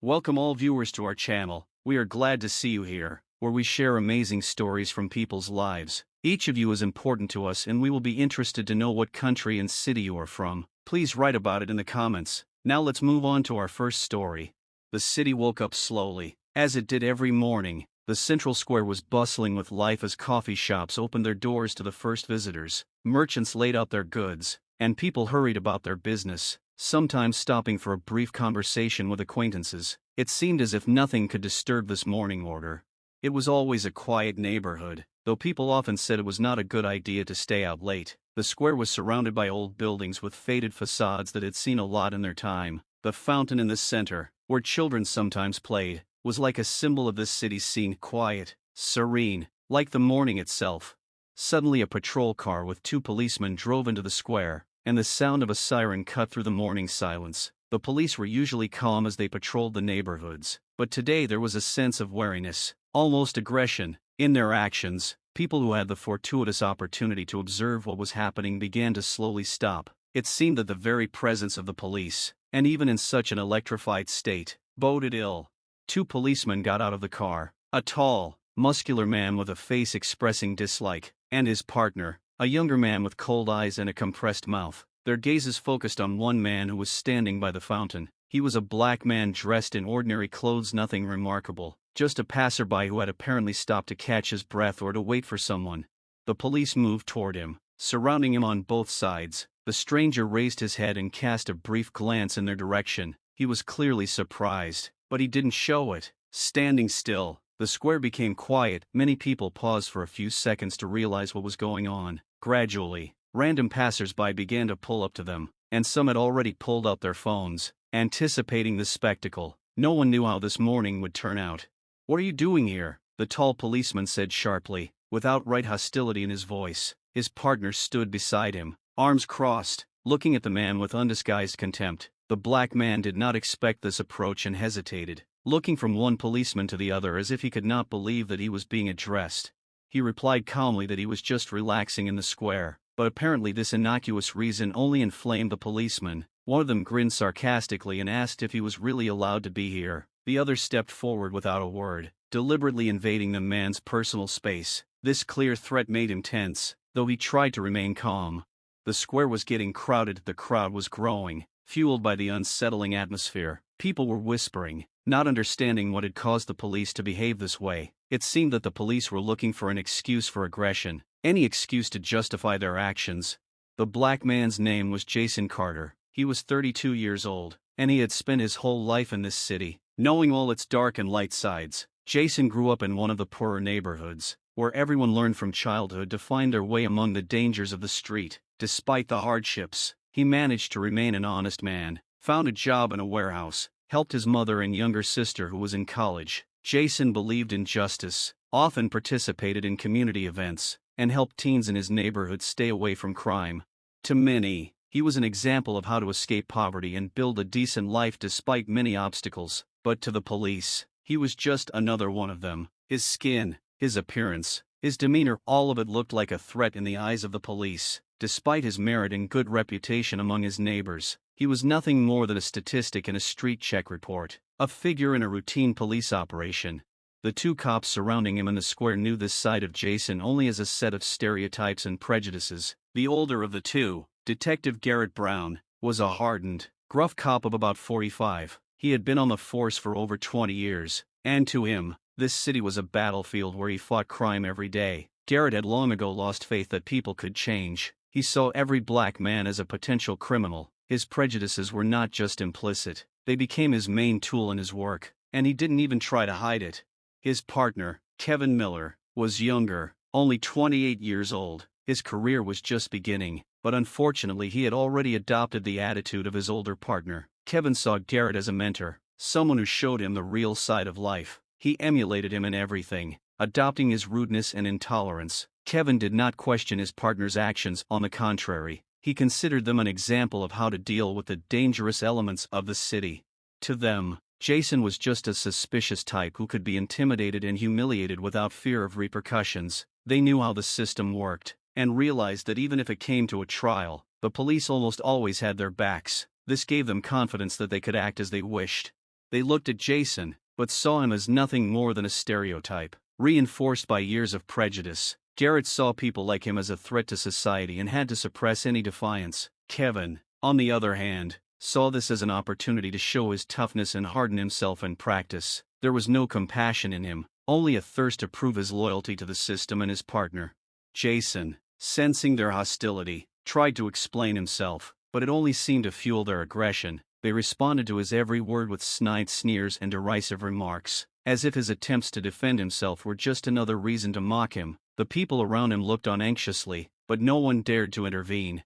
Welcome all viewers to our channel. We are glad to see you here, where we share amazing stories from people's lives. Each of you is important to us and we will be interested to know what country and city you are from. Please write about it in the comments. Now let's move on to our first story. The city woke up slowly, as it did every morning. The central square was bustling with life as coffee shops opened their doors to the first visitors. Merchants laid out their goods, and people hurried about their business, sometimes stopping for a brief conversation with acquaintances. It seemed as if nothing could disturb this morning order. It was always a quiet neighborhood, though people often said it was not a good idea to stay out late. The square was surrounded by old buildings with faded facades that had seen a lot in their time. The fountain in the center, where children sometimes played, was like a symbol of this city's scene, quiet, serene, like the morning itself. Suddenly a patrol car with two policemen drove into the square, and the sound of a siren cut through the morning silence. The police were usually calm as they patrolled the neighborhoods, but today there was a sense of wariness, almost aggression, in their actions. People who had the fortuitous opportunity to observe what was happening began to slowly stop. It seemed that the very presence of the police, and even in such an electrified state, boded ill. Two policemen got out of the car, a tall, muscular man with a face expressing dislike, and his partner, a younger man with cold eyes and a compressed mouth. Their gazes focused on one man who was standing by the fountain. He was a black man dressed in ordinary clothes, nothing remarkable, just a passerby who had apparently stopped to catch his breath or to wait for someone. The police moved toward him, surrounding him on both sides. The stranger raised his head and cast a brief glance in their direction. He was clearly surprised, but he didn't show it. Standing still, the square became quiet. Many people paused for a few seconds to realize what was going on. Gradually, random passers-by began to pull up to them, and some had already pulled out their phones, anticipating the spectacle. No one knew how this morning would turn out. "What are you doing here?" the tall policeman said sharply, with outright hostility in his voice. His partner stood beside him, arms crossed, looking at the man with undisguised contempt. The black man did not expect this approach and hesitated, looking from one policeman to the other as if he could not believe that he was being addressed. He replied calmly that he was just relaxing in the square, but apparently this innocuous reason only inflamed the policeman. One of them grinned sarcastically and asked if he was really allowed to be here. The other stepped forward without a word, deliberately invading the man's personal space. This clear threat made him tense, though he tried to remain calm. The square was getting crowded. The crowd was growing, fueled by the unsettling atmosphere. People were whispering, not understanding what had caused the police to behave this way. It seemed that the police were looking for an excuse for aggression, any excuse to justify their actions. The black man's name was Jason Carter. He was 32 years old, and he had spent his whole life in this city, knowing all its dark and light sides. Jason grew up in one of the poorer neighborhoods, where everyone learned from childhood to find their way among the dangers of the street. Despite the hardships, he managed to remain an honest man, found a job in a warehouse, helped his mother and younger sister who was in college. Jason believed in justice, often participated in community events, and helped teens in his neighborhood stay away from crime. To many, he was an example of how to escape poverty and build a decent life despite many obstacles. But to the police, he was just another one of them. His skin, his appearance, his demeanor, all of it looked like a threat in the eyes of the police. Despite his merit and good reputation among his neighbors, he was nothing more than a statistic in a street check report, a figure in a routine police operation. The two cops surrounding him in the square knew this side of Jason only as a set of stereotypes and prejudices. The older of the two, Detective Garrett Brown, was a hardened, gruff cop of about 45. He had been on the force for over 20 years, and to him, this city was a battlefield where he fought crime every day. Garrett had long ago lost faith that people could change. He saw every black man as a potential criminal. His prejudices were not just implicit, they became his main tool in his work, and he didn't even try to hide it. His partner, Kevin Miller, was younger, only 28 years old. His career was just beginning, but unfortunately he had already adopted the attitude of his older partner. Kevin saw Garrett as a mentor, someone who showed him the real side of life. He emulated him in everything, adopting his rudeness and intolerance. Kevin did not question his partner's actions. On the contrary, he considered them an example of how to deal with the dangerous elements of the city. To them, Jason was just a suspicious type who could be intimidated and humiliated without fear of repercussions. They knew how the system worked, and realized that even if it came to a trial, the police almost always had their backs. This gave them confidence that they could act as they wished. They looked at Jason, but saw him as nothing more than a stereotype, reinforced by years of prejudice. Garrett saw people like him as a threat to society and had to suppress any defiance. Kevin, on the other hand, saw this as an opportunity to show his toughness and harden himself in practice. There was no compassion in him, only a thirst to prove his loyalty to the system and his partner. Jason, sensing their hostility, tried to explain himself, but it only seemed to fuel their aggression. They responded to his every word with snide sneers and derisive remarks, as if his attempts to defend himself were just another reason to mock him. The people around him looked on anxiously, but no one dared to intervene.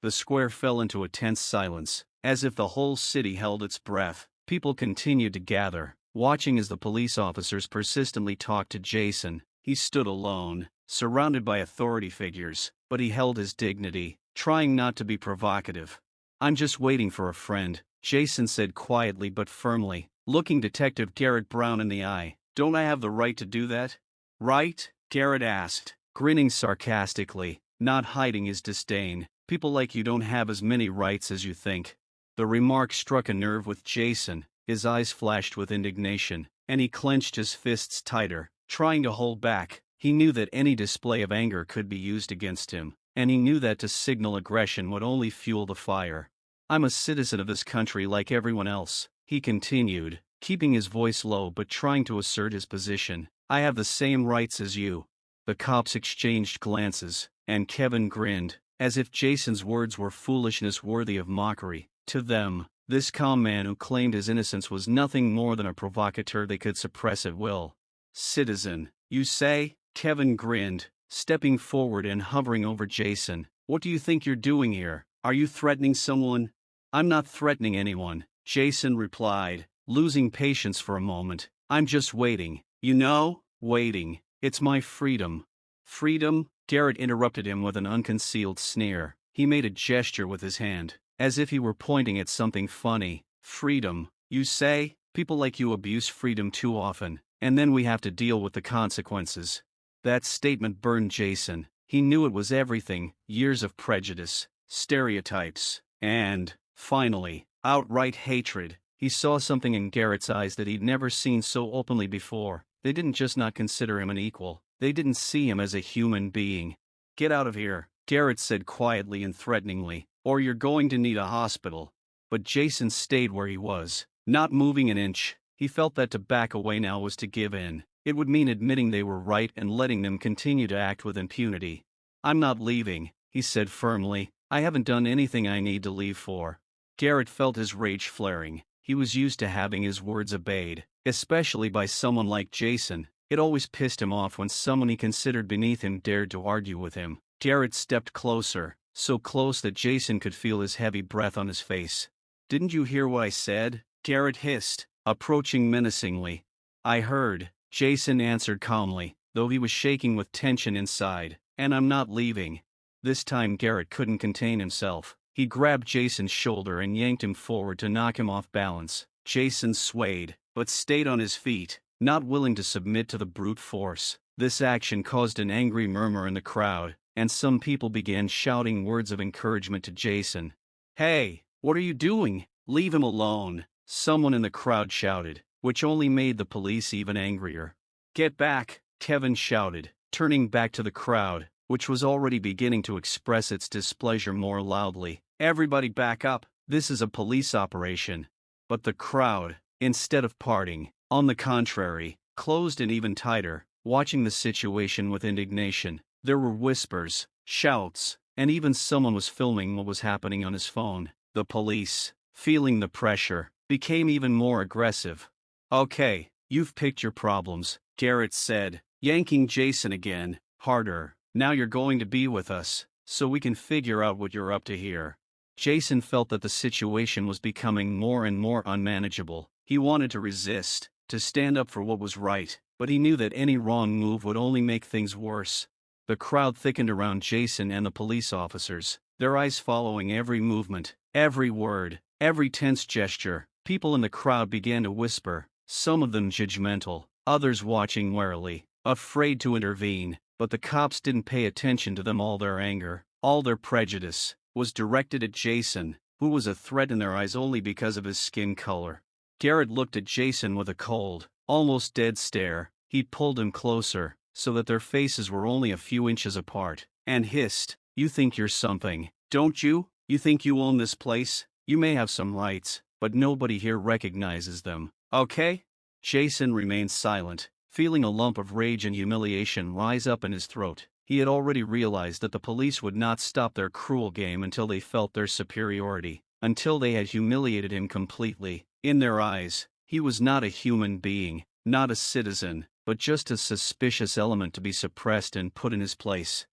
The square fell into a tense silence, as if the whole city held its breath. People continued to gather, watching as the police officers persistently talked to Jason. He stood alone, surrounded by authority figures, but he held his dignity, trying not to be provocative. "I'm just waiting for a friend," Jason said quietly but firmly, looking Detective Garrett Brown in the eye. "Don't I have the right to do that?" "Right?" Garrett asked, grinning sarcastically, not hiding his disdain. "People like you don't have as many rights as you think." The remark struck a nerve with Jason. His eyes flashed with indignation, and he clenched his fists tighter, trying to hold back. He knew that any display of anger could be used against him, and he knew that to signal aggression would only fuel the fire. "I'm a citizen of this country like everyone else," he continued, keeping his voice low but trying to assert his position. "I have the same rights as you." The cops exchanged glances, and Kevin grinned, as if Jason's words were foolishness worthy of mockery. To them, this calm man who claimed his innocence was nothing more than a provocateur they could suppress at will. "Citizen, you say?" Kevin grinned, stepping forward and hovering over Jason. "What do you think you're doing here? Are you threatening someone?" "I'm not threatening anyone," Jason replied, losing patience for a moment. "I'm just waiting. You know, waiting. It's my freedom." "Freedom?" Garrett interrupted him with an unconcealed sneer. He made a gesture with his hand, as if he were pointing at something funny. "Freedom, you say? People like you abuse freedom too often, and then we have to deal with the consequences." That statement burned Jason. He knew it was everything: years of prejudice, stereotypes, and, finally, outright hatred. He saw something in Garrett's eyes that he'd never seen so openly before. They didn't just not consider him an equal, they didn't see him as a human being. "Get out of here," Garrett said quietly and threateningly, "or you're going to need a hospital." But Jason stayed where he was, not moving an inch. He felt that to back away now was to give in. It would mean admitting they were right and letting them continue to act with impunity. "I'm not leaving," he said firmly. "I haven't done anything I need to leave for." Garrett felt his rage flaring. He was used to having his words obeyed, especially by someone like Jason. It always pissed him off when someone he considered beneath him dared to argue with him. Garrett stepped closer, so close that Jason could feel his heavy breath on his face. "Didn't you hear what I said?" Garrett hissed, approaching menacingly. "I heard," Jason answered calmly, though he was shaking with tension inside. "And I'm not leaving." This time Garrett couldn't contain himself. He grabbed Jason's shoulder and yanked him forward to knock him off balance. Jason swayed, but stayed on his feet, not willing to submit to the brute force. This action caused an angry murmur in the crowd, and some people began shouting words of encouragement to Jason. "Hey, what are you doing? Leave him alone," someone in the crowd shouted, which only made the police even angrier. "Get back," Kevin shouted, turning back to the crowd, which was already beginning to express its displeasure more loudly. "Everybody back up, this is a police operation." But the crowd, instead of parting, on the contrary, closed in even tighter, watching the situation with indignation. There were whispers, shouts, and even someone was filming what was happening on his phone. The police, feeling the pressure, became even more aggressive. "Okay, you've picked your problems," Garrett said, yanking Jason again, harder. "Now you're going to be with us, so we can figure out what you're up to here." Jason felt that the situation was becoming more and more unmanageable. He wanted to resist, to stand up for what was right, but he knew that any wrong move would only make things worse. The crowd thickened around Jason and the police officers, their eyes following every movement, every word, every tense gesture. People in the crowd began to whisper, some of them judgmental, others watching warily, afraid to intervene, but the cops didn't pay attention to them. All their anger, all their prejudice, was directed at Jason, who was a threat in their eyes only because of his skin color. Garrett looked at Jason with a cold, almost dead stare. He pulled him closer, so that their faces were only a few inches apart, and hissed, "You think you're something, don't you? You think you own this place? You may have some rights, but nobody here recognizes them, okay?" Jason remained silent, feeling a lump of rage and humiliation rise up in his throat. He had already realized that the police would not stop their cruel game until they felt their superiority, until they had humiliated him completely. In their eyes, he was not a human being, not a citizen, but just a suspicious element to be suppressed and put in his place.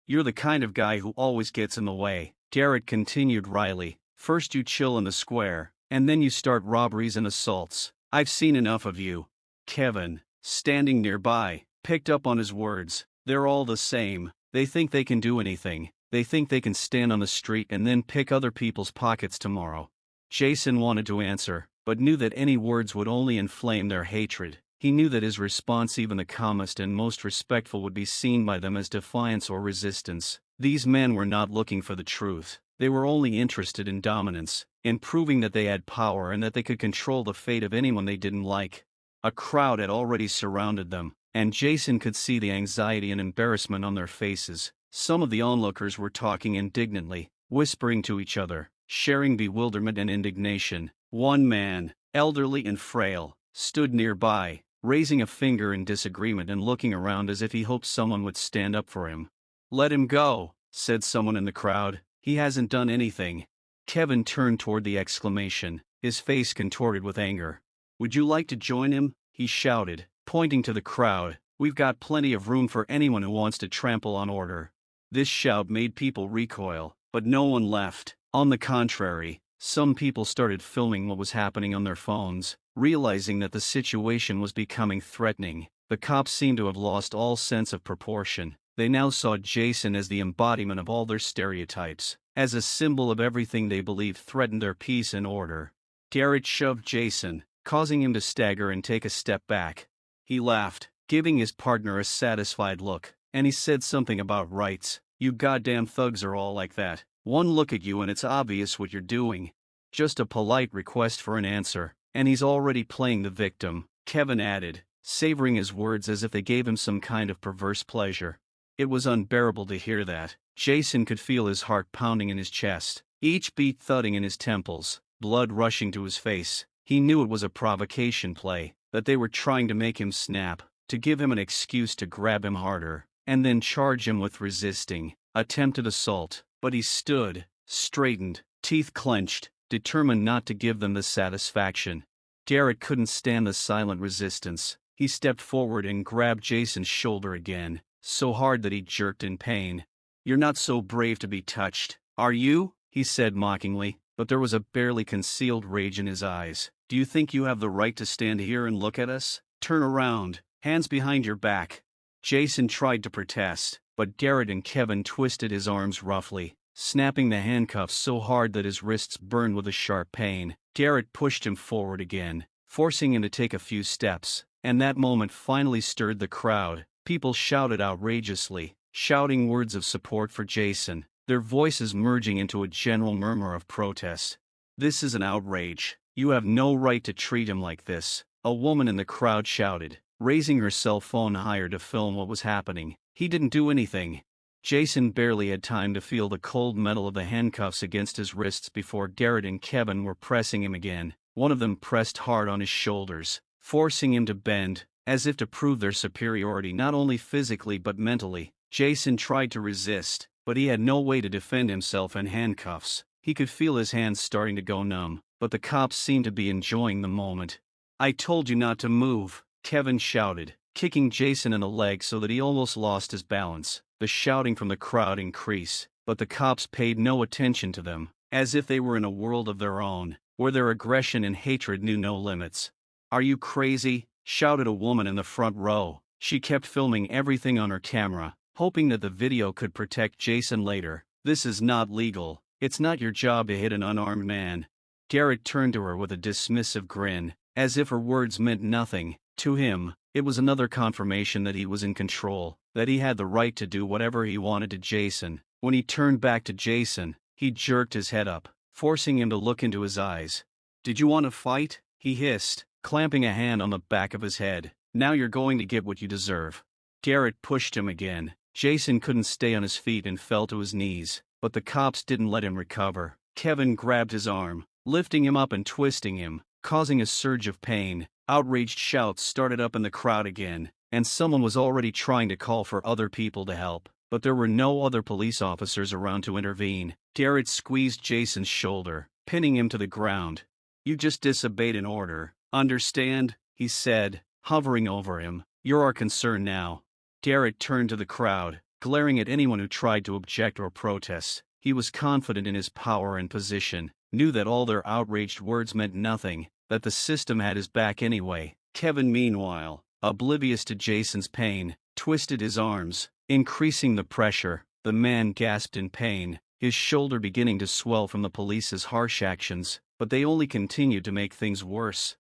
"You're the kind of guy who always gets in the way," Garrett continued wryly. "First you chill in the square, and then you start robberies and assaults. I've seen enough of you." Kevin, standing nearby, picked up on his words. "They're all the same. They think they can do anything. They think they can stand on the street and then pick other people's pockets tomorrow." Jason wanted to answer, but knew that any words would only inflame their hatred. He knew that his response, even the calmest and most respectful, would be seen by them as defiance or resistance. These men were not looking for the truth. They were only interested in dominance, in proving that they had power and that they could control the fate of anyone they didn't like. A crowd had already surrounded them, and Jason could see the anxiety and embarrassment on their faces. Some of the onlookers were talking indignantly, whispering to each other, sharing bewilderment and indignation. One man, elderly and frail, stood nearby, raising a finger in disagreement and looking around as if he hoped someone would stand up for him. "Let him go," said someone in the crowd. "He hasn't done anything." Kevin turned toward the exclamation, his face contorted with anger. "Would you like to join him?" he shouted, pointing to the crowd. "We've got plenty of room for anyone who wants to trample on order." This shout made people recoil, but no one left. On the contrary, some people started filming what was happening on their phones, realizing that the situation was becoming threatening. The cops seemed to have lost all sense of proportion. They now saw Jason as the embodiment of all their stereotypes, as a symbol of everything they believed threatened their peace and order. Garrett shoved Jason, causing him to stagger and take a step back. He laughed, giving his partner a satisfied look, and he said something about rights. "You goddamn thugs are all like that. One look at you and it's obvious what you're doing." Just a polite request for an answer, and he's already playing the victim, Kevin added, savoring his words as if they gave him some kind of perverse pleasure. It was unbearable to hear that. Jason could feel his heart pounding in his chest, each beat thudding in his temples, blood rushing to his face. He knew it was a provocation play, that they were trying to make him snap, to give him an excuse to grab him harder, and then charge him with resisting, attempted assault. But he stood, straightened, teeth clenched, determined not to give them the satisfaction. Garrett couldn't stand the silent resistance. He stepped forward and grabbed Jason's shoulder again, so hard that he jerked in pain. "You're not so brave to be touched, are you?" he said mockingly, but there was a barely concealed rage in his eyes. "Do you think you have the right to stand here and look at us? Turn around, hands behind your back." Jason tried to protest, but Garrett and Kevin twisted his arms roughly, snapping the handcuffs so hard that his wrists burned with a sharp pain. Garrett pushed him forward again, forcing him to take a few steps, and that moment finally stirred the crowd. People shouted outrageously, shouting words of support for Jason, their voices merging into a general murmur of protest. "This is an outrage. You have no right to treat him like this," a woman in the crowd shouted, raising her cell phone higher to film what was happening. "He didn't do anything." Jason barely had time to feel the cold metal of the handcuffs against his wrists before Garrett and Kevin were pressing him again. One of them pressed hard on his shoulders, forcing him to bend, as if to prove their superiority not only physically but mentally. Jason tried to resist, but he had no way to defend himself in handcuffs. He could feel his hands starting to go numb, but the cops seemed to be enjoying the moment. "I told you not to move," Kevin shouted, kicking Jason in the leg so that he almost lost his balance. The shouting from the crowd increased, but the cops paid no attention to them, as if they were in a world of their own, where their aggression and hatred knew no limits. "Are you crazy?" shouted a woman in the front row. She kept filming everything on her camera, hoping that the video could protect Jason later. "This is not legal. It's not your job to hit an unarmed man." Garrett turned to her with a dismissive grin, as if her words meant nothing. To him, it was another confirmation that he was in control, that he had the right to do whatever he wanted to Jason. When he turned back to Jason, he jerked his head up, forcing him to look into his eyes. "Did you want to fight?" he hissed, clamping a hand on the back of his head. "Now you're going to get what you deserve." Garrett pushed him again. Jason couldn't stay on his feet and fell to his knees, but the cops didn't let him recover. Kevin grabbed his arm, lifting him up and twisting him, causing a surge of pain. Outraged shouts started up in the crowd again, and someone was already trying to call for other people to help, but there were no other police officers around to intervene. Garrett squeezed Jason's shoulder, pinning him to the ground. "You just disobeyed an order, understand?" he said, hovering over him. "You're our concern now." Garrett turned to the crowd, glaring at anyone who tried to object or protest. He was confident in his power and position, knew that all their outraged words meant nothing, that the system had his back anyway. Kevin, meanwhile, oblivious to Jason's pain, twisted his arms, increasing the pressure. The man gasped in pain, his shoulder beginning to swell from the police's harsh actions, but they only continued to make things worse.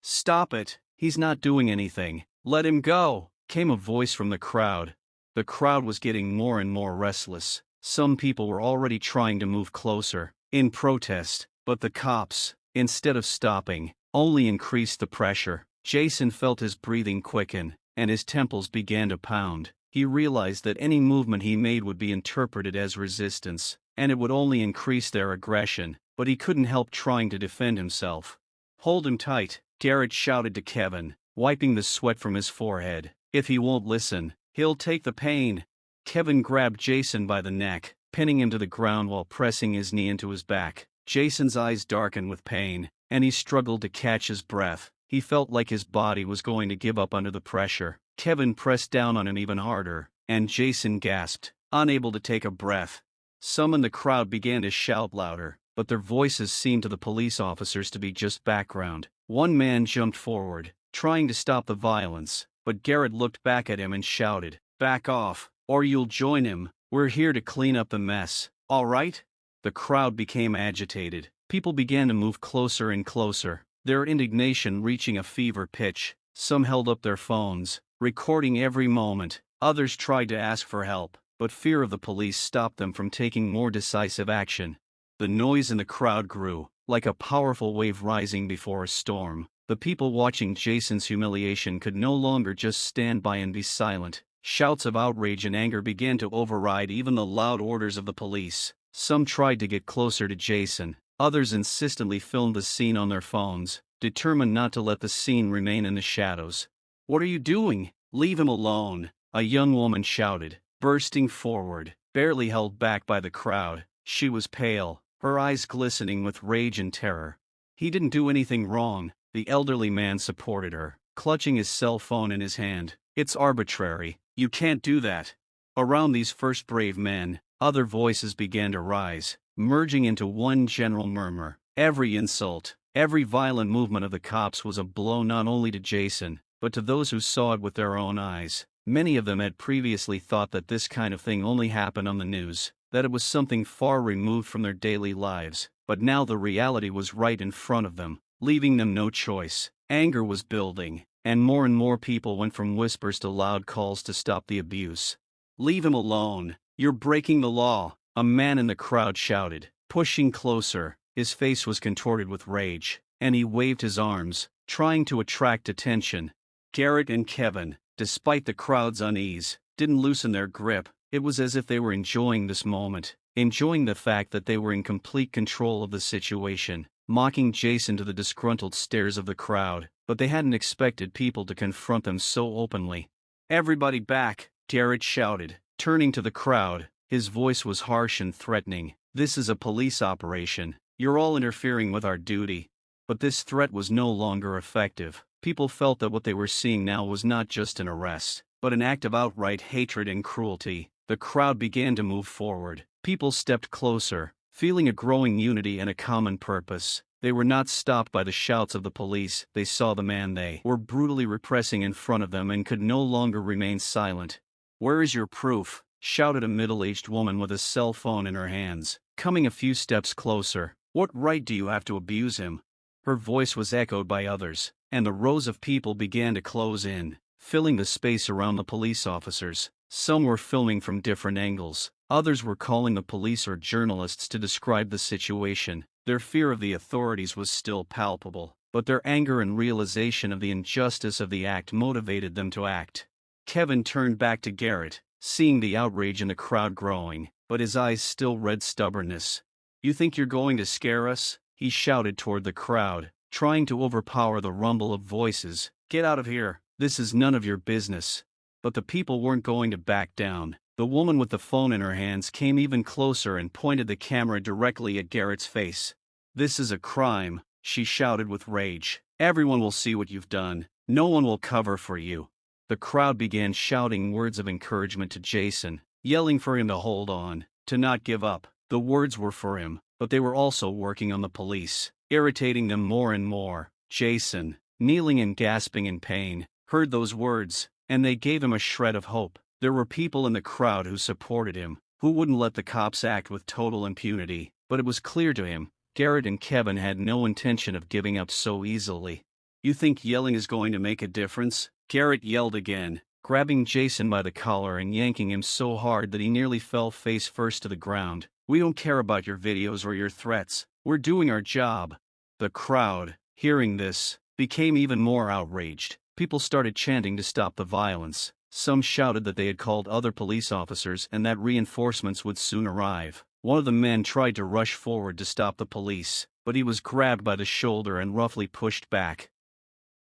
"Stop it, he's not doing anything, let him go," came a voice from the crowd. The crowd was getting more and more restless. Some people were already trying to move closer, in protest, but the cops, instead of stopping, only increased the pressure. Jason felt his breathing quicken, and his temples began to pound. He realized that any movement he made would be interpreted as resistance, and it would only increase their aggression, but he couldn't help trying to defend himself. "Hold him tight," Garrett shouted to Kevin, wiping the sweat from his forehead. "If he won't listen, he'll take the pain." Kevin grabbed Jason by the neck, pinning him to the ground while pressing his knee into his back. Jason's eyes darkened with pain, and he struggled to catch his breath. He felt like his body was going to give up under the pressure. Kevin pressed down on him even harder, and Jason gasped, unable to take a breath. Some in the crowd began to shout louder, but their voices seemed to the police officers to be just background. One man jumped forward, trying to stop the violence, but Garrett looked back at him and shouted, "Back off, or you'll join him. We're here to clean up the mess, all right?" The crowd became agitated. People began to move closer and closer, their indignation reaching a fever pitch. Some held up their phones, recording every moment. Others tried to ask for help, but fear of the police stopped them from taking more decisive action. The noise in the crowd grew, like a powerful wave rising before a storm. The people watching Jason's humiliation could no longer just stand by and be silent. Shouts of outrage and anger began to override even the loud orders of the police. Some tried to get closer to Jason. Others insistently filmed the scene on their phones, determined not to let the scene remain in the shadows. "What are you doing? Leave him alone," a young woman shouted, bursting forward, barely held back by the crowd. She was pale, her eyes glistening with rage and terror. "He didn't do anything wrong," the elderly man supported her, clutching his cell phone in his hand. "It's arbitrary. You can't do that." Around these first brave men, other voices began to rise, merging into one general murmur. Every insult, every violent movement of the cops was a blow not only to Jason, but to those who saw it with their own eyes. Many of them had previously thought that this kind of thing only happened on the news, that it was something far removed from their daily lives, but now the reality was right in front of them, leaving them no choice. Anger was building, and more people went from whispers to loud calls to stop the abuse. "Leave him alone, you're breaking the law," a man in the crowd shouted, pushing closer. His face was contorted with rage, and he waved his arms, trying to attract attention. Garrett and Kevin, despite the crowd's unease, didn't loosen their grip. It was as if they were enjoying this moment, enjoying the fact that they were in complete control of the situation, mocking Jason to the disgruntled stares of the crowd, but they hadn't expected people to confront them so openly. "Everybody back," Garrett shouted, turning to the crowd. His voice was harsh and threatening. "This is a police operation. You're all interfering with our duty." But this threat was no longer effective. People felt that what they were seeing now was not just an arrest, but an act of outright hatred and cruelty. The crowd began to move forward. People stepped closer, feeling a growing unity and a common purpose. They were not stopped by the shouts of the police. They saw the man they were brutally repressing in front of them and could no longer remain silent. "Where is your proof?" shouted a middle-aged woman with a cell phone in her hands, coming a few steps closer. "What right do you have to abuse him?" Her voice was echoed by others, and the rows of people began to close in, filling the space around the police officers. Some were filming from different angles. Others were calling the police or journalists to describe the situation. Their fear of the authorities was still palpable, but their anger and realization of the injustice of the act motivated them to act. Kevin turned back to Garrett, seeing the outrage in the crowd growing, but his eyes still read stubbornness. "You think you're going to scare us?" he shouted toward the crowd, trying to overpower the rumble of voices. "Get out of here, this is none of your business." But the people weren't going to back down. The woman with the phone in her hands came even closer and pointed the camera directly at Garrett's face. "This is a crime," she shouted with rage. "Everyone will see what you've done. No one will cover for you." The crowd began shouting words of encouragement to Jason, yelling for him to hold on, to not give up. The words were for him, but they were also working on the police, irritating them more and more. Jason, kneeling and gasping in pain, heard those words, and they gave him a shred of hope. There were people in the crowd who supported him, who wouldn't let the cops act with total impunity, but it was clear to him, Garrett and Kevin had no intention of giving up so easily. "You think yelling is going to make a difference?" Garrett yelled again, grabbing Jason by the collar and yanking him so hard that he nearly fell face first to the ground. "We don't care about your videos or your threats. We're doing our job." The crowd, hearing this, became even more outraged. People started chanting to stop the violence. Some shouted that they had called other police officers and that reinforcements would soon arrive. One of the men tried to rush forward to stop the police, but he was grabbed by the shoulder and roughly pushed back.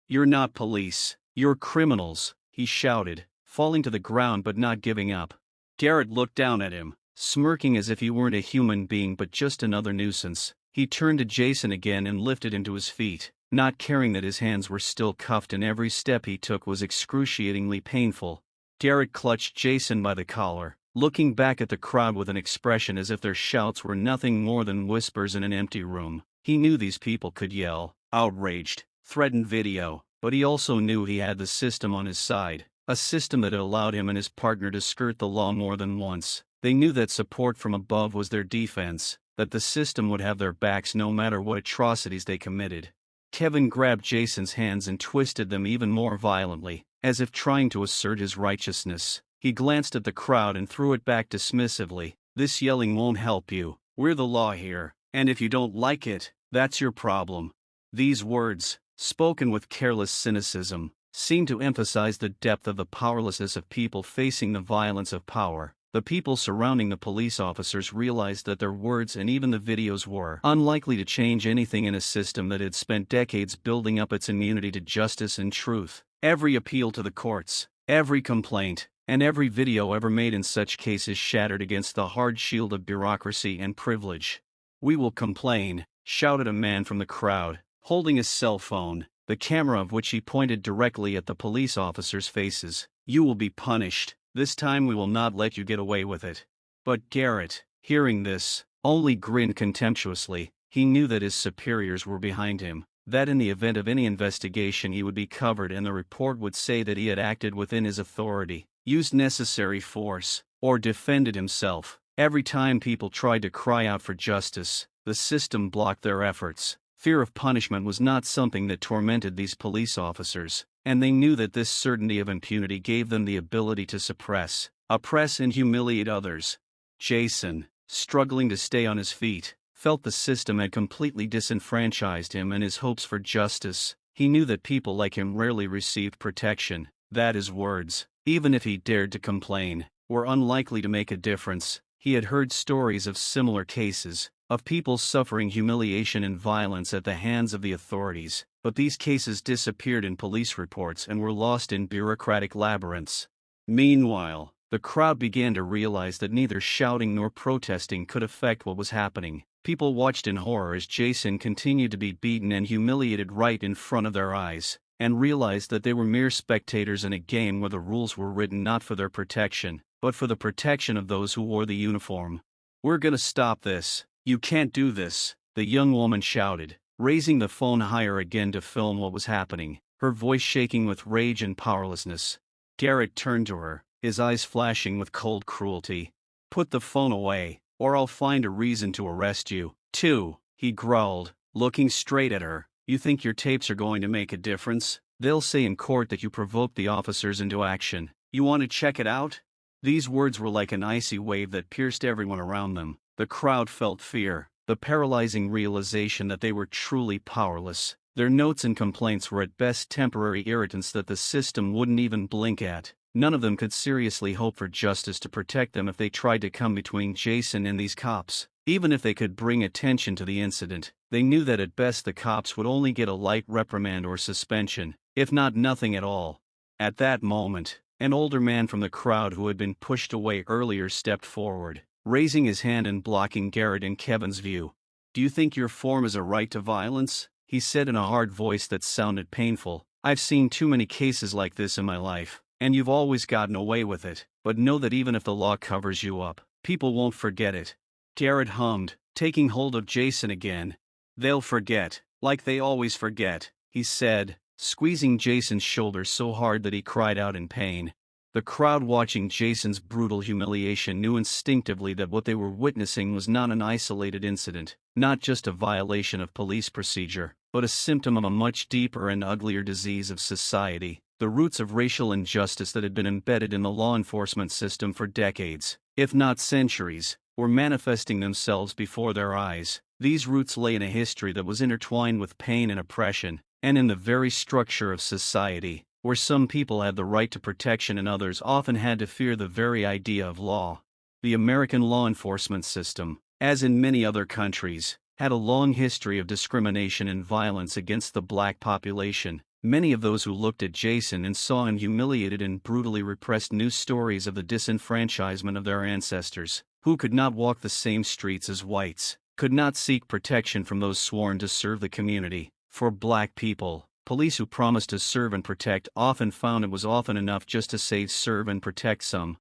"You're not police. You're criminals," he shouted, falling to the ground but not giving up. Garrett looked down at him, smirking as if he weren't a human being but just another nuisance. He turned to Jason again and lifted him to his feet, not caring that his hands were still cuffed and every step he took was excruciatingly painful. Garrett clutched Jason by the collar, looking back at the crowd with an expression as if their shouts were nothing more than whispers in an empty room. He knew these people could yell, outraged, threaten video, but he also knew he had the system on his side, a system that had allowed him and his partner to skirt the law more than once. They knew that support from above was their defense, that the system would have their backs no matter what atrocities they committed. Kevin grabbed Jason's hands and twisted them even more violently, as if trying to assert his righteousness. He glanced at the crowd and threw it back dismissively. "This yelling won't help you. We're the law here, and if you don't like it, that's your problem." These words, spoken with careless cynicism, seemed to emphasize the depth of the powerlessness of people facing the violence of power. The people surrounding the police officers realized that their words and even the videos were unlikely to change anything in a system that had spent decades building up its immunity to justice and truth. Every appeal to the courts, every complaint, and every video ever made in such cases shattered against the hard shield of bureaucracy and privilege. "We will complain," shouted a man from the crowd, holding his cell phone, the camera of which he pointed directly at the police officers' faces. "You will be punished. This time we will not let you get away with it." But Garrett, hearing this, only grinned contemptuously. He knew that his superiors were behind him, that in the event of any investigation he would be covered and the report would say that he had acted within his authority, used necessary force, or defended himself. Every time people tried to cry out for justice, the system blocked their efforts. Fear of punishment was not something that tormented these police officers, and they knew that this certainty of impunity gave them the ability to suppress, oppress and humiliate others. Jason, struggling to stay on his feet, felt the system had completely disenfranchised him and his hopes for justice. He knew that people like him rarely received protection, that his words, even if he dared to complain, were unlikely to make a difference. He had heard stories of similar cases, of people suffering humiliation and violence at the hands of the authorities, but these cases disappeared in police reports and were lost in bureaucratic labyrinths. Meanwhile, the crowd began to realize that neither shouting nor protesting could affect what was happening. People watched in horror as Jason continued to be beaten and humiliated right in front of their eyes, and realized that they were mere spectators in a game where the rules were written not for their protection, but for the protection of those who wore the uniform. "We're gonna stop this. You can't do this," the young woman shouted, raising the phone higher again to film what was happening, her voice shaking with rage and powerlessness. Garrett turned to her, his eyes flashing with cold cruelty. "Put the phone away, or I'll find a reason to arrest you, too," he growled, looking straight at her. "You think your tapes are going to make a difference? They'll say in court that you provoked the officers into action. You want to check it out?" These words were like an icy wave that pierced everyone around them. The crowd felt fear, the paralyzing realization that they were truly powerless. Their notes and complaints were at best temporary irritants that the system wouldn't even blink at. None of them could seriously hope for justice to protect them if they tried to come between Jason and these cops. Even if they could bring attention to the incident, they knew that at best the cops would only get a light reprimand or suspension, if not nothing at all. At that moment, an older man from the crowd who had been pushed away earlier stepped forward, raising his hand and blocking Garrett and Kevin's view. "Do you think your form is a right to violence?" he said in a hard voice that sounded painful. "I've seen too many cases like this in my life, and you've always gotten away with it. But know that even if the law covers you up, people won't forget it." Garrett hummed, taking hold of Jason again. "They'll forget, like they always forget," he said, squeezing Jason's shoulder so hard that he cried out in pain. The crowd watching Jason's brutal humiliation knew instinctively that what they were witnessing was not an isolated incident, not just a violation of police procedure, but a symptom of a much deeper and uglier disease of society, the roots of racial injustice that had been embedded in the law enforcement system for decades, if not centuries, were manifesting themselves before their eyes. These roots lay in a history that was intertwined with pain and oppression, and in the very structure of society, where some people had the right to protection and others often had to fear the very idea of law. The American law enforcement system, as in many other countries, had a long history of discrimination and violence against the black population. Many of those who looked at Jason and saw him humiliated and brutally repressed knew stories of the disenfranchisement of their ancestors, who could not walk the same streets as whites, could not seek protection from those sworn to serve the community. For black people, police who promised to serve and protect often found it was often enough just to say serve and protect some.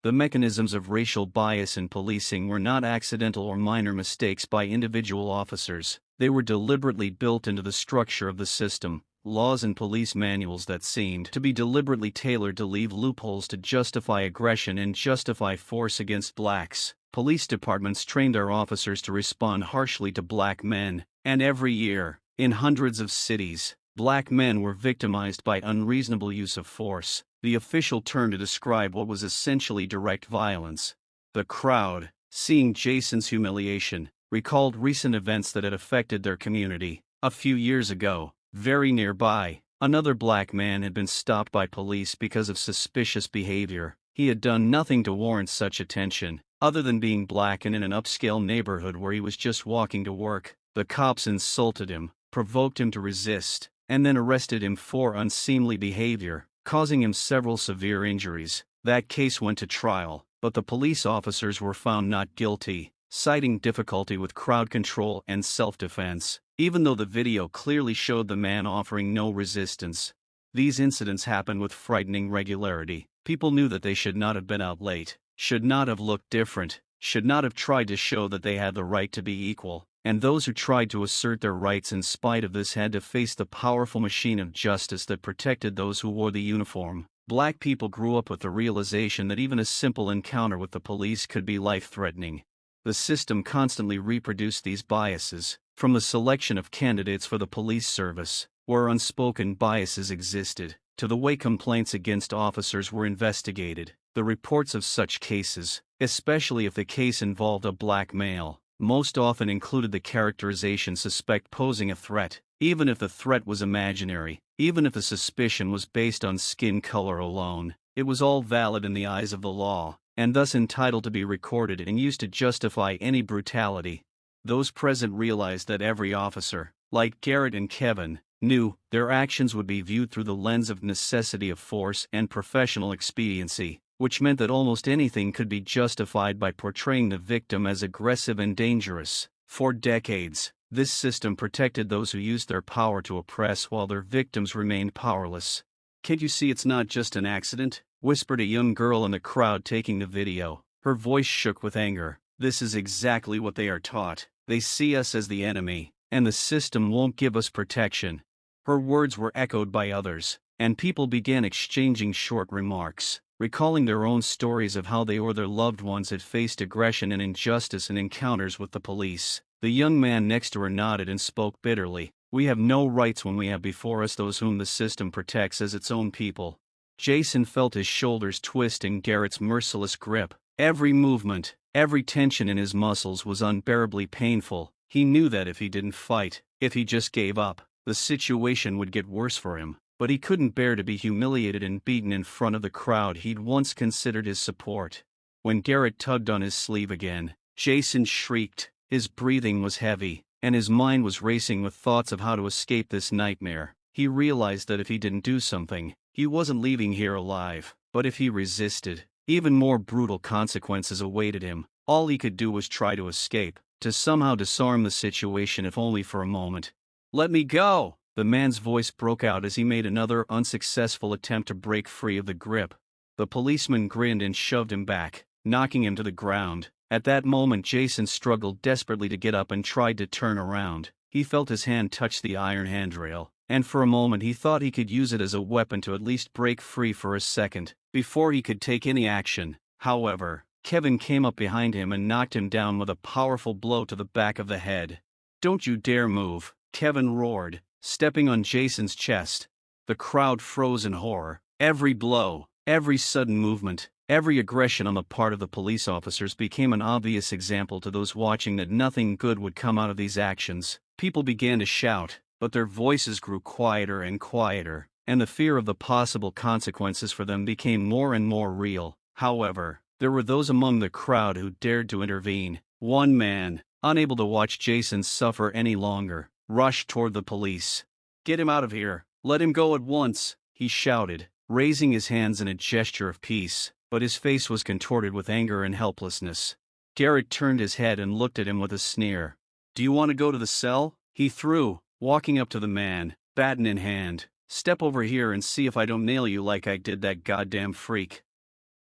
The mechanisms of racial bias in policing were not accidental or minor mistakes by individual officers. They were deliberately built into the structure of the system, laws and police manuals that seemed to be deliberately tailored to leave loopholes to justify aggression and justify force against blacks. Police departments trained their officers to respond harshly to black men, and every year, in hundreds of cities, black men were victimized by unreasonable use of force, the official term to describe what was essentially direct violence. The crowd, seeing Jason's humiliation, recalled recent events that had affected their community. A few years ago, very nearby, another black man had been stopped by police because of suspicious behavior. He had done nothing to warrant such attention, other than being black and in an upscale neighborhood where he was just walking to work. The cops insulted him, provoked him to resist, and then arrested him for unseemly behavior, causing him several severe injuries. That case went to trial, but the police officers were found not guilty, citing difficulty with crowd control and self-defense, even though the video clearly showed the man offering no resistance. These incidents happened with frightening regularity. People knew that they should not have been out late, should not have looked different, should not have tried to show that they had the right to be equal. And those who tried to assert their rights in spite of this had to face the powerful machine of justice that protected those who wore the uniform. Black people grew up with the realization that even a simple encounter with the police could be life-threatening. The system constantly reproduced these biases, from the selection of candidates for the police service, where unspoken biases existed, to the way complaints against officers were investigated. The reports of such cases, especially if the case involved a black male, most often included the characterization suspect posing a threat, even if the threat was imaginary, even if the suspicion was based on skin color alone. It was all valid in the eyes of the law, and thus entitled to be recorded and used to justify any brutality. Those present realized that every officer, like Garrett and Kevin, knew their actions would be viewed through the lens of necessity of force and professional expediency, which meant that almost anything could be justified by portraying the victim as aggressive and dangerous. For decades, this system protected those who used their power to oppress while their victims remained powerless. "Can't you see it's not just an accident?" whispered a young girl in the crowd taking the video. Her voice shook with anger. "This is exactly what they are taught. They see us as the enemy, and the system won't give us protection." Her words were echoed by others, and people began exchanging short remarks, recalling their own stories of how they or their loved ones had faced aggression and injustice in encounters with the police. The young man next to her nodded and spoke bitterly. "We have no rights when we have before us those whom the system protects as its own people." Jason felt his shoulders twist in Garrett's merciless grip. Every movement, every tension in his muscles was unbearably painful. He knew that if he didn't fight, if he just gave up, The situation would get worse for him, but he couldn't bear to be humiliated and beaten in front of the crowd he'd once considered his support. When Garrett tugged on his sleeve again, Jason shrieked. His breathing was heavy, and his mind was racing with thoughts of how to escape this nightmare. He realized that if he didn't do something, he wasn't leaving here alive, but if he resisted, even more brutal consequences awaited him. All he could do was try to escape, to somehow disarm the situation if only for a moment. "Let me go!" The man's voice broke out as he made another unsuccessful attempt to break free of the grip. The policeman grinned and shoved him back, knocking him to the ground. At that moment Jason struggled desperately to get up and tried to turn around. He felt his hand touch the iron handrail, and for a moment he thought he could use it as a weapon to at least break free for a second, before he could take any action. However, Kevin came up behind him and knocked him down with a powerful blow to the back of the head. "Don't you dare move," Kevin roared, stepping on Jason's chest. The crowd froze in horror. Every blow, every sudden movement, every aggression on the part of the police officers became an obvious example to those watching that nothing good would come out of these actions. People began to shout, but their voices grew quieter and quieter, and the fear of the possible consequences for them became more and more real. However, there were those among the crowd who dared to intervene. One man, unable to watch Jason suffer any longer, rushed toward the police. "Get him out of here! Let him go at once!" he shouted, raising his hands in a gesture of peace, but his face was contorted with anger and helplessness. Garrett turned his head and looked at him with a sneer. "Do you want to go to the cell?" he threw, walking up to the man, baton in hand. "Step over here and see if I don't nail you like I did that goddamn freak."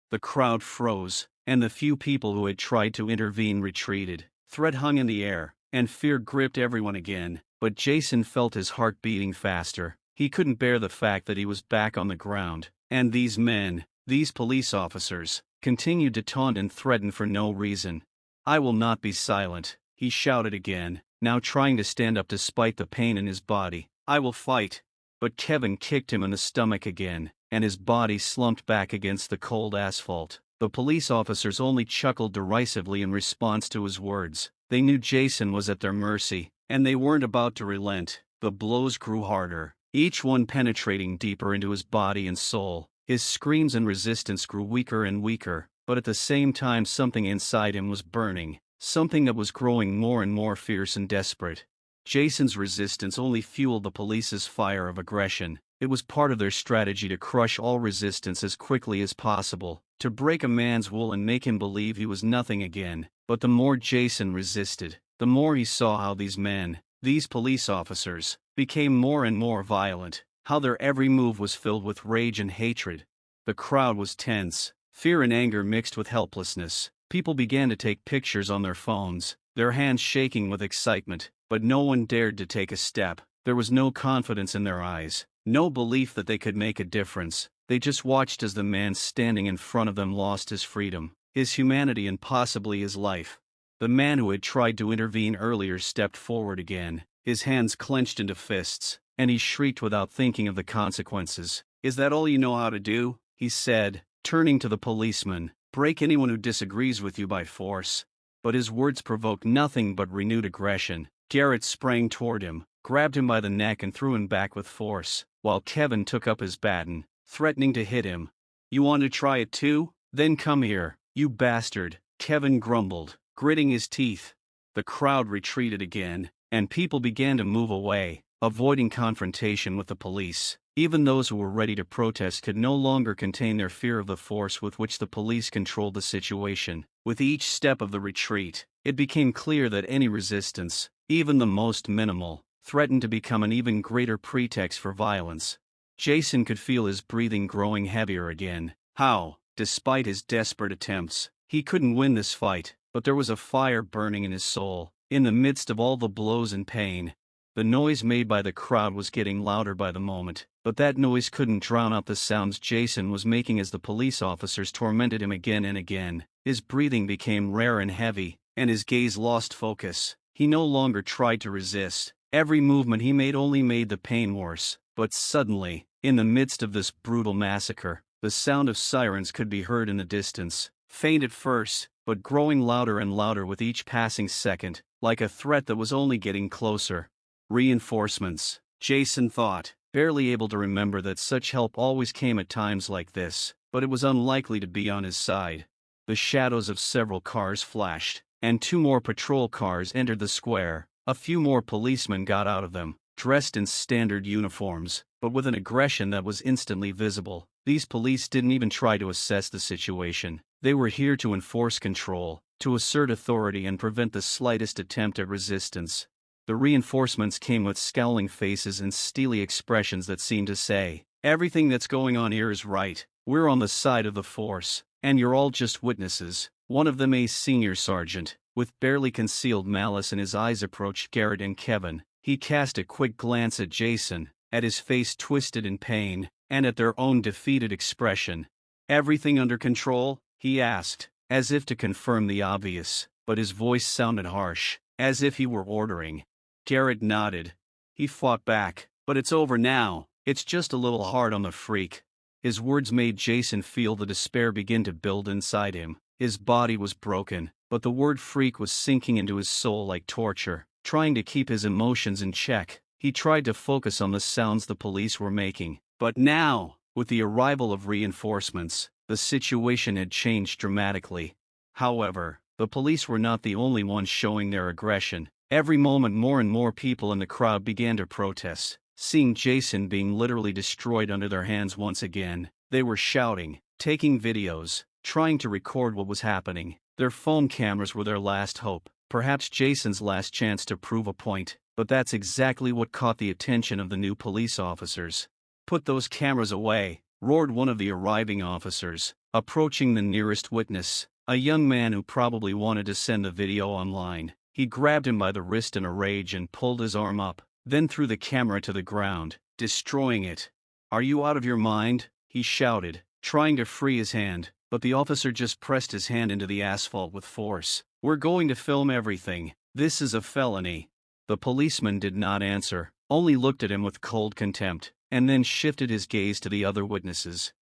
The crowd froze, and the few people who had tried to intervene retreated. Threat hung in the air, and fear gripped everyone again, but Jason felt his heart beating faster. He couldn't bear the fact that he was back on the ground, and these men, these police officers, continued to taunt and threaten for no reason. "I will not be silent," he shouted again, now trying to stand up despite the pain in his body. "I will fight." But Kevin kicked him in the stomach again, and his body slumped back against the cold asphalt. The police officers only chuckled derisively in response to his words. They knew Jason was at their mercy, and they weren't about to relent. The blows grew harder, each one penetrating deeper into his body and soul. His screams and resistance grew weaker and weaker, but at the same time something inside him was burning, something that was growing more and more fierce and desperate. Jason's resistance only fueled the police's fire of aggression. It was part of their strategy to crush all resistance as quickly as possible, to break a man's will and make him believe he was nothing again. But the more Jason resisted, the more he saw how these men, these police officers, became more and more violent, how their every move was filled with rage and hatred. The crowd was tense, fear and anger mixed with helplessness. People began to take pictures on their phones, their hands shaking with excitement, but no one dared to take a step. There was no confidence in their eyes, no belief that they could make a difference. They just watched as the man standing in front of them lost his freedom, his humanity and possibly his life. The man who had tried to intervene earlier stepped forward again, his hands clenched into fists, and he shrieked without thinking of the consequences. "Is that all you know how to do?" he said, turning to the policeman. "Break anyone who disagrees with you by force." But his words provoked nothing but renewed aggression. Garrett sprang toward him, grabbed him by the neck and threw him back with force, while Kevin took up his baton, threatening to hit him. "You want to try it too? Then come here, you bastard," Kevin grumbled, gritting his teeth. The crowd retreated again, and people began to move away, avoiding confrontation with the police. Even those who were ready to protest could no longer contain their fear of the force with which the police controlled the situation. With each step of the retreat, it became clear that any resistance, even the most minimal, threatened to become an even greater pretext for violence. Jason could feel his breathing growing heavier again. How, despite his desperate attempts, he couldn't win this fight, but there was a fire burning in his soul. In the midst of all the blows and pain, the noise made by the crowd was getting louder by the moment, but that noise couldn't drown out the sounds Jason was making as the police officers tormented him again and again. His breathing became rare and heavy, and his gaze lost focus. He no longer tried to resist. Every movement he made only made the pain worse. But suddenly, in the midst of this brutal massacre, the sound of sirens could be heard in the distance, faint at first, but growing louder and louder with each passing second, like a threat that was only getting closer. Reinforcements. Jason thought, barely able to remember that such help always came at times like this, but it was unlikely to be on his side. The shadows of several cars flashed, and 2 more patrol cars entered the square. A few more policemen got out of them, dressed in standard uniforms, but with an aggression that was instantly visible. These police didn't even try to assess the situation. They were here to enforce control, to assert authority and prevent the slightest attempt at resistance. The reinforcements came with scowling faces and steely expressions that seemed to say, "Everything that's going on here is right. We're on the side of the force, and you're all just witnesses." One of them, a senior sergeant, with barely concealed malice in his eyes, approached Garrett and Kevin. He cast a quick glance at Jason, at his face twisted in pain, and at their own defeated expression. "Everything under control?" he asked, as if to confirm the obvious, but his voice sounded harsh, as if he were ordering. Garrett nodded. He fought back, "But it's over now. It's just a little hard on the freak." His words made Jason feel the despair begin to build inside him. His body was broken, but the word freak was sinking into his soul like torture. Trying to keep his emotions in check, he tried to focus on the sounds the police were making. But now, with the arrival of reinforcements, the situation had changed dramatically. However, the police were not the only ones showing their aggression. Every moment more and more people in the crowd began to protest, seeing Jason being literally destroyed under their hands once again. They were shouting, taking videos, trying to record what was happening. Their phone cameras were their last hope, perhaps Jason's last chance to prove a point, but that's exactly what caught the attention of the new police officers. "Put those cameras away," roared one of the arriving officers, approaching the nearest witness, a young man who probably wanted to send the video online. He grabbed him by the wrist in a rage and pulled his arm up, then threw the camera to the ground, destroying it. "Are you out of your mind?" he shouted, trying to free his hand, but the officer just pressed his hand into the asphalt with force. "We're going to film everything. This is a felony." The policeman did not answer, only looked at him with cold contempt, and then shifted his gaze to the other witnesses.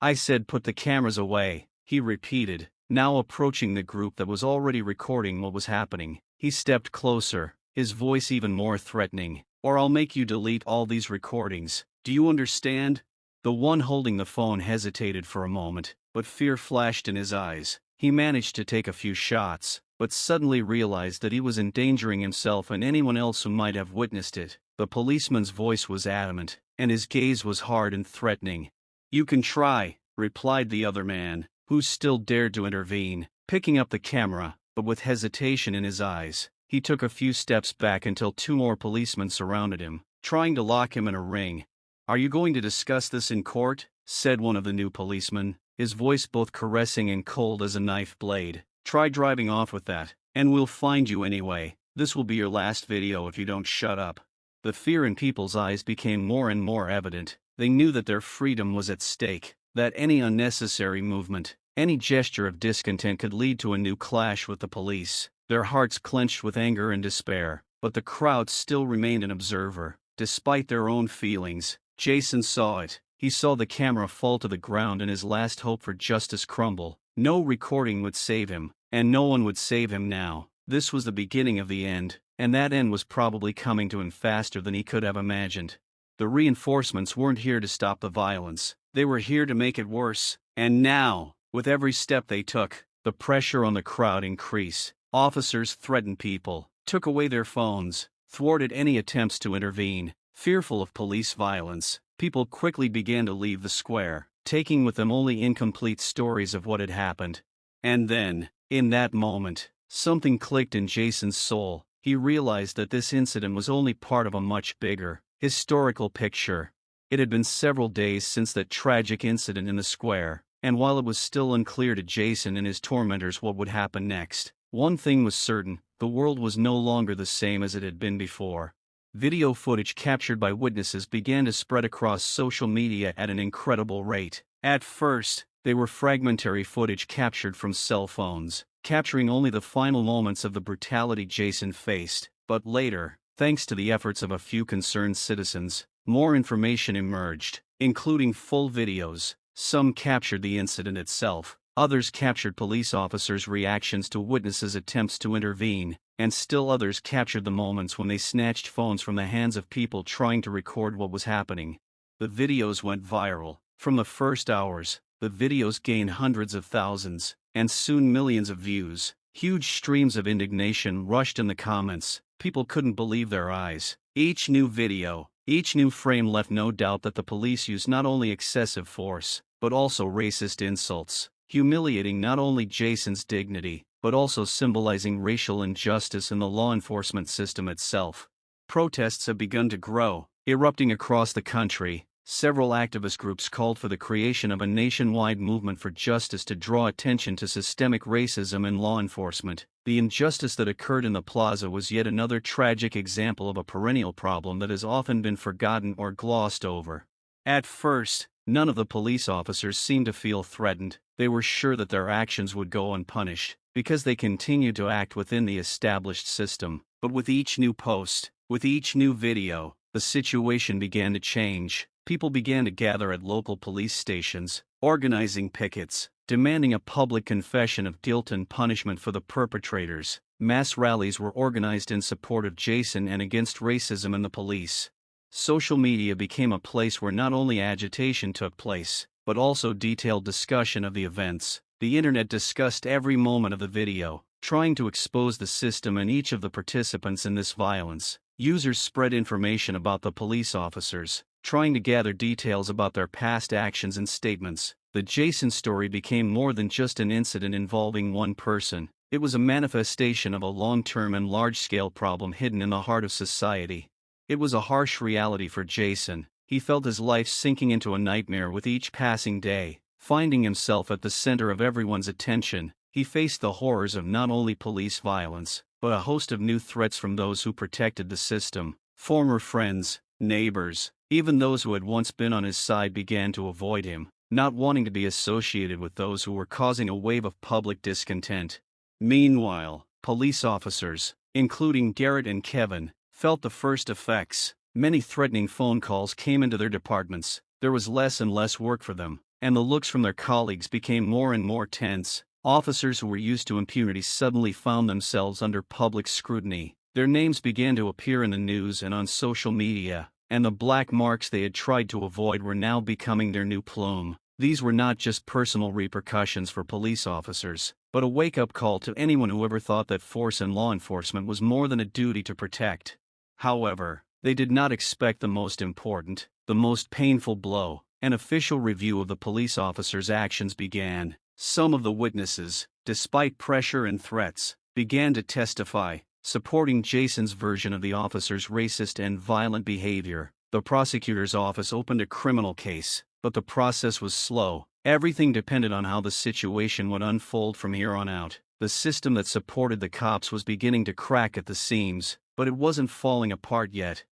"I said put the cameras away," he repeated, now approaching the group that was already recording what was happening. He stepped closer, his voice even more threatening. "Or I'll make you delete all these recordings. Do you understand?" The one holding the phone hesitated for a moment, but fear flashed in his eyes. He managed to take a few shots, but suddenly realized that he was endangering himself and anyone else who might have witnessed it. The policeman's voice was adamant, and his gaze was hard and threatening. "You can try," replied the other man, who still dared to intervene, picking up the camera, but with hesitation in his eyes. He took a few steps back until 2 more policemen surrounded him, trying to lock him in a ring. "Are you going to discuss this in court?" said one of the new policemen, his voice both caressing and cold as a knife blade. "Try driving off with that, and we'll find you anyway. This will be your last video if you don't shut up." The fear in people's eyes became more and more evident. They knew that their freedom was at stake, that any unnecessary movement, any gesture of discontent could lead to a new clash with the police. Their hearts clenched with anger and despair, but the crowd still remained an observer, despite their own feelings. Jason saw it. He saw the camera fall to the ground and his last hope for justice crumble. No recording would save him, and no one would save him now. This was the beginning of the end, and that end was probably coming to him faster than he could have imagined. The reinforcements weren't here to stop the violence. They were here to make it worse. And now, with every step they took, the pressure on the crowd increased. Officers threatened people, took away their phones, thwarted any attempts to intervene. Fearful of police violence, people quickly began to leave the square, taking with them only incomplete stories of what had happened. And then, in that moment, something clicked in Jason's soul. He realized that this incident was only part of a much bigger, historical picture. It had been several days since that tragic incident in the square, and while it was still unclear to Jason and his tormentors what would happen next, one thing was certain: the world was no longer the same as it had been before. Video footage captured by witnesses began to spread across social media at an incredible rate. At first, they were fragmentary footage captured from cell phones, capturing only the final moments of the brutality Jason faced. But later, thanks to the efforts of a few concerned citizens, more information emerged, including full videos. Some captured the incident itself, Others captured police officers' reactions to witnesses' attempts to intervene, and still others captured the moments when they snatched phones from the hands of people trying to record what was happening. The videos went viral. From the first hours, the videos gained hundreds of thousands, and soon millions of views. Huge streams of indignation rushed in the comments. People couldn't believe their eyes. Each new video, each new frame left no doubt that the police used not only excessive force, but also racist insults, humiliating not only Jason's dignity, but also symbolizing racial injustice in the law enforcement system itself. Protests have begun to grow, erupting across the country. Several activist groups called for the creation of a nationwide movement for justice to draw attention to systemic racism in law enforcement. The injustice that occurred in the plaza was yet another tragic example of a perennial problem that has often been forgotten or glossed over. At first, none of the police officers seemed to feel threatened. They were sure that their actions would go unpunished, because they continued to act within the established system. But with each new post, with each new video, the situation began to change. People began to gather at local police stations, organizing pickets, demanding a public confession of guilt and punishment for the perpetrators. Mass rallies were organized in support of Jason and against racism in the police. Social media became a place where not only agitation took place, but also detailed discussion of the events. The internet discussed every moment of the video, trying to expose the system and each of the participants in this violence. Users spread information about the police officers, trying to gather details about their past actions and statements. The Jason story became more than just an incident involving one person. It was a manifestation of a long-term and large-scale problem hidden in the heart of society. It was a harsh reality for Jason. He felt his life sinking into a nightmare with each passing day. Finding himself at the center of everyone's attention, he faced the horrors of not only police violence, but a host of new threats from those who protected the system. Former friends, neighbors, even those who had once been on his side began to avoid him, not wanting to be associated with those who were causing a wave of public discontent. Meanwhile, police officers, including Garrett and Kevin, felt the first effects. Many threatening phone calls came into their departments. There was less and less work for them, and the looks from their colleagues became more and more tense. Officers who were used to impunity suddenly found themselves under public scrutiny. Their names began to appear in the news and on social media, and the black marks they had tried to avoid were now becoming their new plume. These were not just personal repercussions for police officers, but a wake-up call to anyone who ever thought that force in law enforcement was more than a duty to protect. However, they did not expect the most important, the most painful blow. An official review of the police officers' actions began. Some of the witnesses, despite pressure and threats, began to testify, supporting Jason's version of the officers' racist and violent behavior. The prosecutor's office opened a criminal case, but the process was slow. Everything depended on how the situation would unfold from here on out. The system that supported the cops was beginning to crack at the seams, but it wasn't falling apart yet.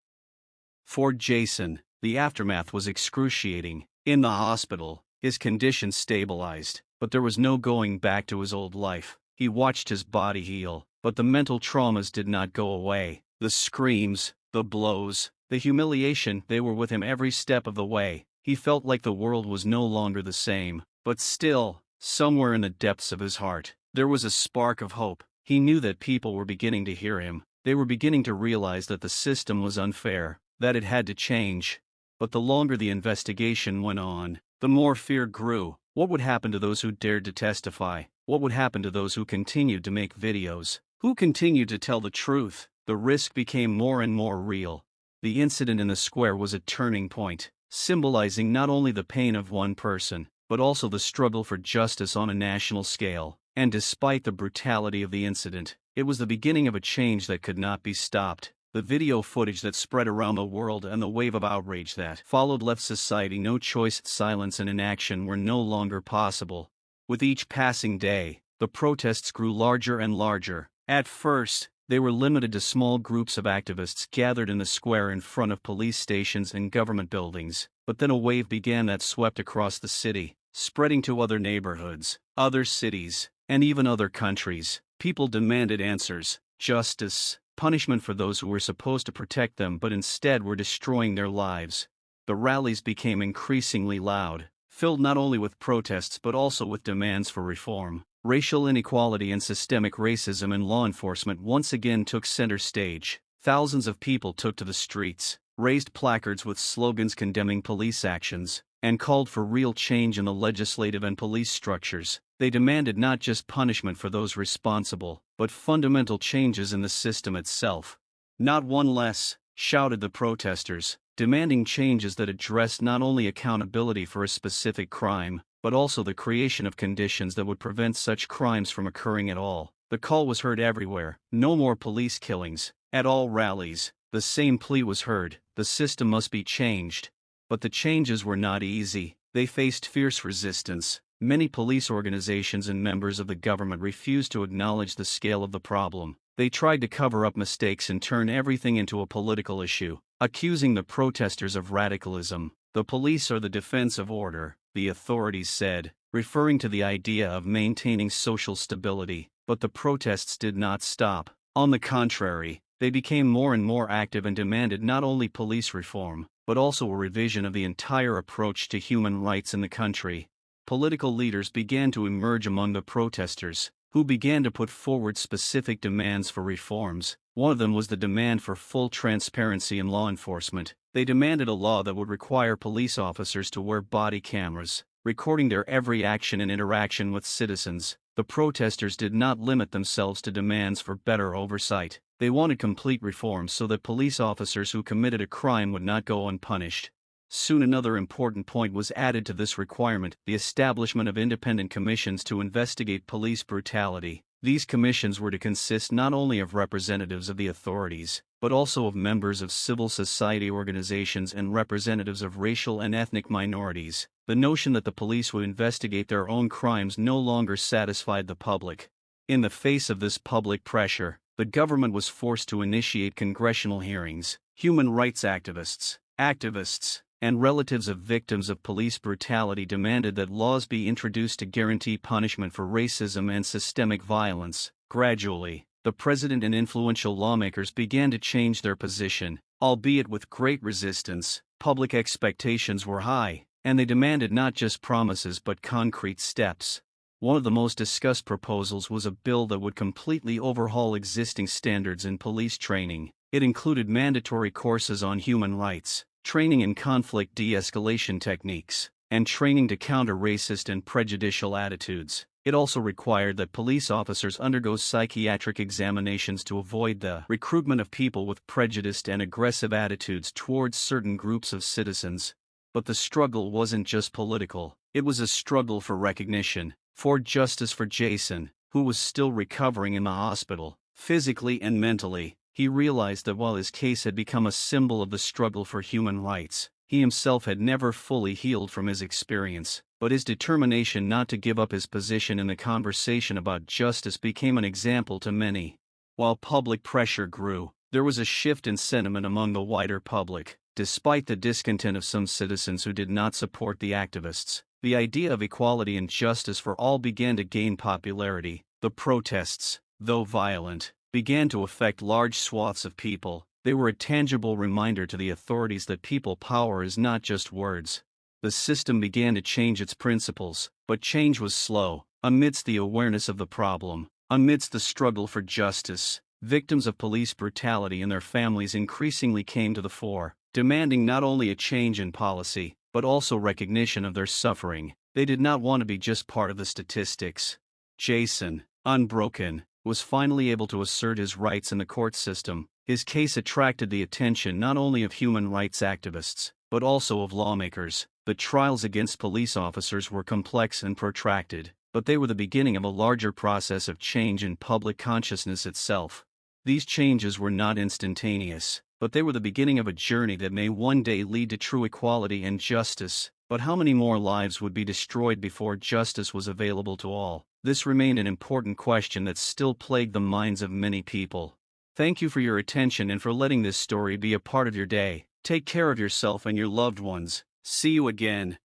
For Jason, the aftermath was excruciating. In the hospital, his condition stabilized, but there was no going back to his old life. He watched his body heal, but the mental traumas did not go away. The screams, the blows, the humiliation, they were with him every step of the way. He felt like the world was no longer the same, but still, somewhere in the depths of his heart, there was a spark of hope. He knew that people were beginning to hear him. They were beginning to realize that the system was unfair, that it had to change. But the longer the investigation went on, the more fear grew. What would happen to those who dared to testify? What would happen to those who continued to make videos? Who continued to tell the truth? The risk became more and more real. The incident in the square was a turning point, symbolizing not only the pain of one person, but also the struggle for justice on a national scale. And despite the brutality of the incident, it was the beginning of a change that could not be stopped. The video footage that spread around the world and the wave of outrage that followed left society no choice. Silence and inaction were no longer possible. With each passing day, the protests grew larger and larger. At first, they were limited to small groups of activists gathered in the square in front of police stations and government buildings. But then a wave began that swept across the city, spreading to other neighborhoods, other cities, and even other countries. People demanded answers, justice, punishment for those who were supposed to protect them but instead were destroying their lives. The rallies became increasingly loud, filled not only with protests but also with demands for reform. Racial inequality and systemic racism in law enforcement once again took center stage. Thousands of people took to the streets, raised placards with slogans condemning police actions, and called for real change in the legislative and police structures. They demanded not just punishment for those responsible, but fundamental changes in the system itself. "Not one less," shouted the protesters, demanding changes that addressed not only accountability for a specific crime, but also the creation of conditions that would prevent such crimes from occurring at all. The call was heard everywhere: no more police killings. At all rallies, the same plea was heard: the system must be changed. But the changes were not easy. They faced fierce resistance. Many police organizations and members of the government refused to acknowledge the scale of the problem. They tried to cover up mistakes and turn everything into a political issue, accusing the protesters of radicalism. "The police are the defense of order," the authorities said, referring to the idea of maintaining social stability. But the protests did not stop. On the contrary, they became more and more active and demanded not only police reform, but also a revision of the entire approach to human rights in the country. Political leaders began to emerge among the protesters, who began to put forward specific demands for reforms. One of them was the demand for full transparency in law enforcement. They demanded a law that would require police officers to wear body cameras, recording their every action and interaction with citizens. The protesters did not limit themselves to demands for better oversight. They wanted complete reform so that police officers who committed a crime would not go unpunished. Soon another important point was added to this requirement: the establishment of independent commissions to investigate police brutality. These commissions were to consist not only of representatives of the authorities, but also of members of civil society organizations and representatives of racial and ethnic minorities. The notion that the police would investigate their own crimes no longer satisfied the public. In the face of this public pressure, the government was forced to initiate congressional hearings. Human rights activists, and relatives of victims of police brutality demanded that laws be introduced to guarantee punishment for racism and systemic violence. Gradually, the president and influential lawmakers began to change their position, albeit with great resistance. Public expectations were high, and they demanded not just promises but concrete steps. One of the most discussed proposals was a bill that would completely overhaul existing standards in police training. It included mandatory courses on human rights, training in conflict de-escalation techniques, and training to counter racist and prejudicial attitudes. It also required that police officers undergo psychiatric examinations to avoid the recruitment of people with prejudiced and aggressive attitudes towards certain groups of citizens. But the struggle wasn't just political. It was a struggle for recognition, for justice for Jason, who was still recovering in the hospital, physically and mentally. He realized that while his case had become a symbol of the struggle for human rights, he himself had never fully healed from his experience. But his determination not to give up his position in the conversation about justice became an example to many. While public pressure grew, there was a shift in sentiment among the wider public. Despite the discontent of some citizens who did not support the activists, the idea of equality and justice for all began to gain popularity. The protests, though violent, began to affect large swaths of people. They were a tangible reminder to the authorities that people power is not just words. The system began to change its principles, but change was slow. Amidst the awareness of the problem, amidst the struggle for justice, victims of police brutality and their families increasingly came to the fore, demanding not only a change in policy, but also recognition of their suffering. They did not want to be just part of the statistics. Jason, unbroken, was finally able to assert his rights in the court system. His case attracted the attention not only of human rights activists, but also of lawmakers. The trials against police officers were complex and protracted, but they were the beginning of a larger process of change in public consciousness itself. These changes were not instantaneous, but they were the beginning of a journey that may one day lead to true equality and justice. But how many more lives would be destroyed before justice was available to all? This remained an important question that still plagued the minds of many people. Thank you for your attention and for letting this story be a part of your day. Take care of yourself and your loved ones. See you again.